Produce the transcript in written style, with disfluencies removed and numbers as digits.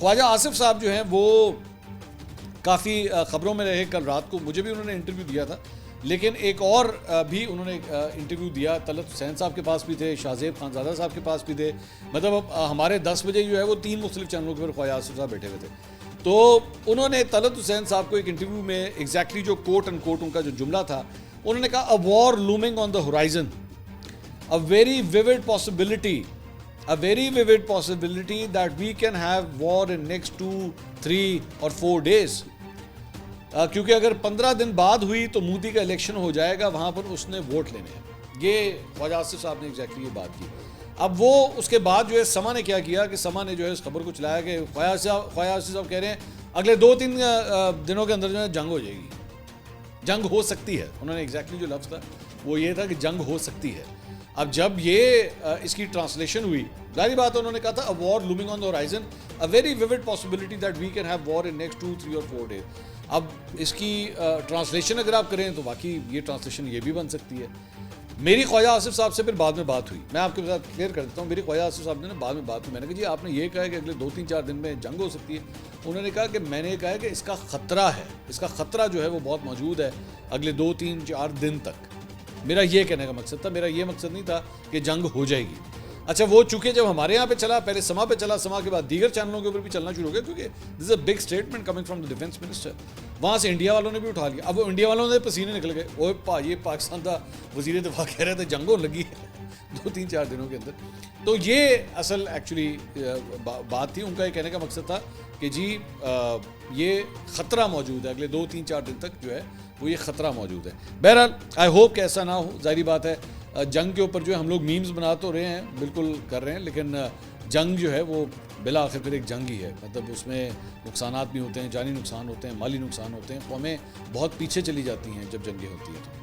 خواجہ آصف صاحب جو ہیں وہ کافی خبروں میں رہے. کل رات کو مجھے بھی انہوں نے انٹرویو دیا تھا, لیکن ایک اور بھی انہوں نے انٹرویو دیا. طلعت حسین صاحب کے پاس بھی تھے, شاہ زیب خانزادہ صاحب کے پاس بھی تھے. مطلب ہمارے 10 بجے جو ہے وہ 3 مختلف چینلوں کے اوپر خواجہ آصف صاحب بیٹھے ہوئے تھے. تو انہوں نے طلعت حسین صاحب کو ایک انٹرویو میں ایگزیکٹلی جو کوٹ اینڈ کوٹ ان کا جو جملہ تھا, انہوں نے کہا, a war looming on the horizon, a very vivid possibility that we can have war in next 2, 3 or 4 days. کیونکہ اگر 15 دن بعد ہوئی تو مودی کا الیکشن ہو جائے گا, وہاں پر اس نے ووٹ لینے ہیں. یہ خواجہ آصف صاحب نے ایگزیکٹلی یہ بات کی. اب وہ اس کے بعد جو ہے سما نے کیا کیا کہ سما نے جو ہے اس خبر کو چلایا کہ خواجہ آصف صاحب کہہ رہے ہیں اگلے 2-3 دنوں کے اندر جو ہے جنگ ہو جائے گی, جنگ ہو سکتی ہے. انہوں نے ایگزیکٹلی جو لفظ تھا وہ یہ تھا کہ جنگ ہو سکتی ہے. اب جب یہ اس کی ٹرانسلیشن ہوئی, ظاہری بات انہوں نے کہا تھا a war looming on the horizon, a very vivid possibility that we can have war in next 2, 3 or 4 days. اب اس کی ٹرانسلیشن اگر آپ کریں تو واقعی یہ ٹرانسلیشن یہ بھی بن سکتی ہے. میری خواجہ آصف صاحب سے پھر بعد میں بات ہوئی, میں آپ کے ساتھ کلیئر کر دیتا ہوں. میری خواجہ آصف صاحب نے بعد میں بات ہوئی, میں نے کہا جی آپ نے یہ کہا کہ اگلے 2-3-4 دن میں جنگ ہو سکتی ہے. انہوں نے کہا کہ میں نے کہا کہ اس کا خطرہ ہے, اس کا خطرہ جو ہے وہ بہت موجود ہے اگلے 2-3-4 دن تک. میرا یہ کہنے کا مقصد تھا, میرا یہ مقصد نہیں تھا کہ جنگ ہو جائے گی. اچھا وہ چونکہ جب ہمارے یہاں پہ چلا, پہلے سما پہ چلا, سما کے بعد دیگر چینلوں کے اوپر بھی چلنا شروع ہو گیا, کیونکہ this is a big statement coming from the defence minister. وہاں سے انڈیا والوں نے بھی اٹھا لیا. اب وہ انڈیا والوں نے پسینے نکل گئے, اوہ یہ پاکستان کا وزیر دفاع کہہ رہے تھے جنگ ہونے لگی ہے 2-3-4 دنوں کے اندر. تو یہ اصل ایکچولی بات تھی. ان کا یہ کہنے کا مقصد تھا کہ جی یہ خطرہ موجود ہے, اگلے 2-3-4 دن تک جو ہے وہ یہ خطرہ موجود ہے. بہرحال آئی ہوپ کہ ایسا نہ ہو. ظاہری بات ہے جنگ کے اوپر جو ہے ہم لوگ میمز بنا تو رہے ہیں, بالکل کر رہے ہیں, لیکن جنگ جو ہے وہ بالآخر پھر ایک جنگ ہی ہے. مطلب اس میں نقصانات بھی ہوتے ہیں, جانی نقصان ہوتے ہیں, مالی نقصان ہوتے ہیں. قومیں بہت پیچھے چلی جاتی ہیں جب جنگیں ہوتی ہیں.